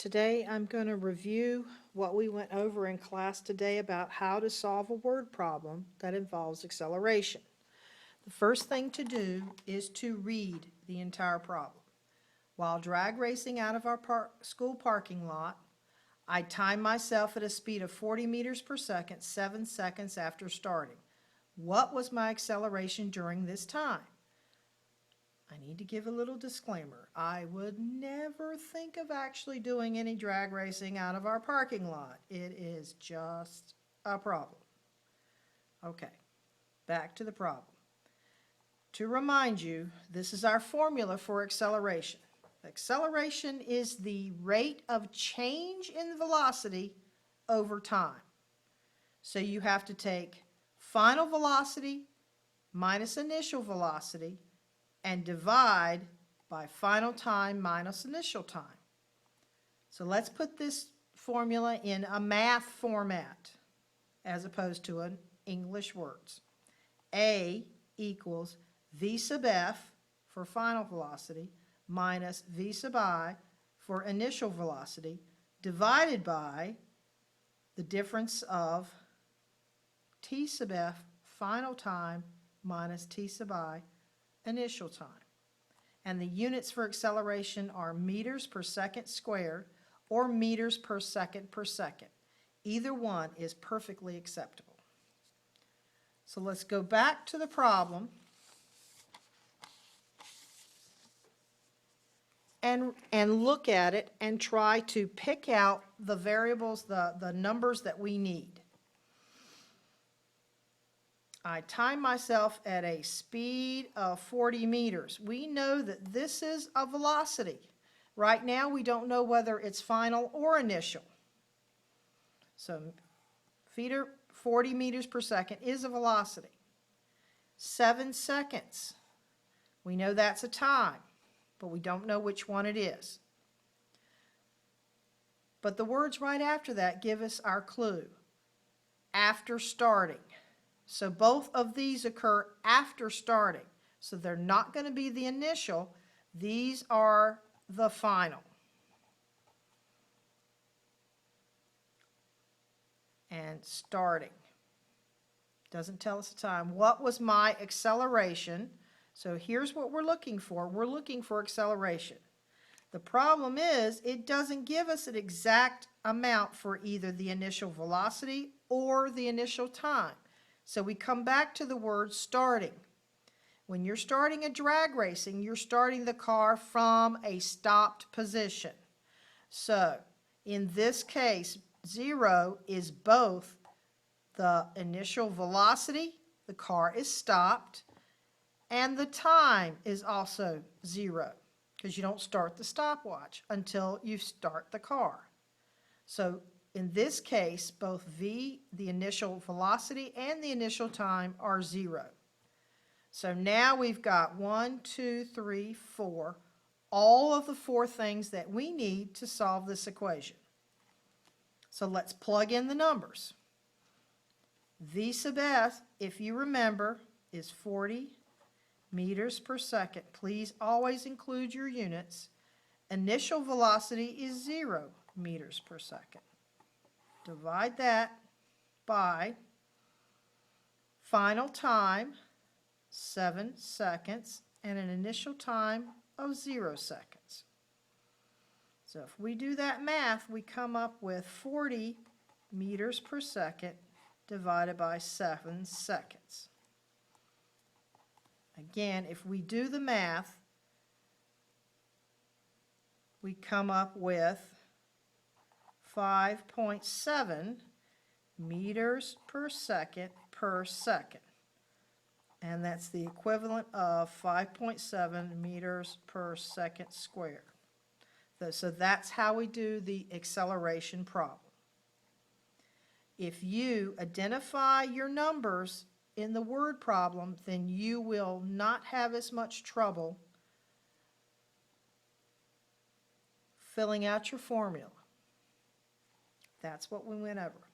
Today I'm going to review what we went over in class today about how to solve a word problem that involves acceleration. The first thing to do is to read the entire problem. While drag racing out of our school parking lot, I timed myself at a speed of 40 meters per second, 7 seconds after starting. What was my acceleration during this time? I need to give a little disclaimer. I would never think of actually doing any drag racing out of our parking lot. It is just a problem. Okay, back to the problem. To remind you, this is our formula for acceleration. Acceleration is the rate of change in velocity over time. So you have to take final velocity minus initial velocity and divide by final time minus initial time. So let's put this formula in a math format as opposed to an English words. A equals V sub f for final velocity minus V sub I for initial velocity divided by the difference of T sub f final time minus T sub I initial time. And the units for acceleration are meters per second squared or meters per second. Either one is perfectly acceptable. So let's go back to the problem and look at it and try to pick out the variables, the numbers that we need. I time myself at a speed of 40 meters. We know that this is a velocity. Right now we don't know whether it's final or initial. So 40 meters per second is a velocity. 7 seconds. We know that's a time, but we don't know which one it is. But the words right after that give us our clue. After starting. So both of these occur after starting. So they're not going to be the initial. These are the final. And starting. Doesn't tell us the time. What was my acceleration? So here's what we're looking for. We're looking for acceleration. The problem is it doesn't give us an exact amount for either the initial velocity or the initial time. So we come back to the word starting. When you're starting a drag racing, you're starting the car from a stopped position. So in this case, 0 is both the initial velocity, the car is stopped, and the time is also 0 because you don't start the stopwatch until you start the car. So in this case, both V, the initial velocity, and the initial time are 0. So now we've got 1, 2, 3, 4, all of the 4 things that we need to solve this equation. So let's plug in the numbers. V sub s, if you remember, is 40 meters per second. Please always include your units. Initial velocity is 0 meters per second. Divide that by final time, 7 seconds, and an initial time of 0 seconds. So if we do that math, we come up with 40 meters per second divided by 7 seconds. Again, if we do the math, we come up with 5.7 meters per second. And that's the equivalent of 5.7 meters per second squared. So that's how we do the acceleration problem. If you identify your numbers in the word problem, then you will not have as much trouble filling out your formula. That's what we went over.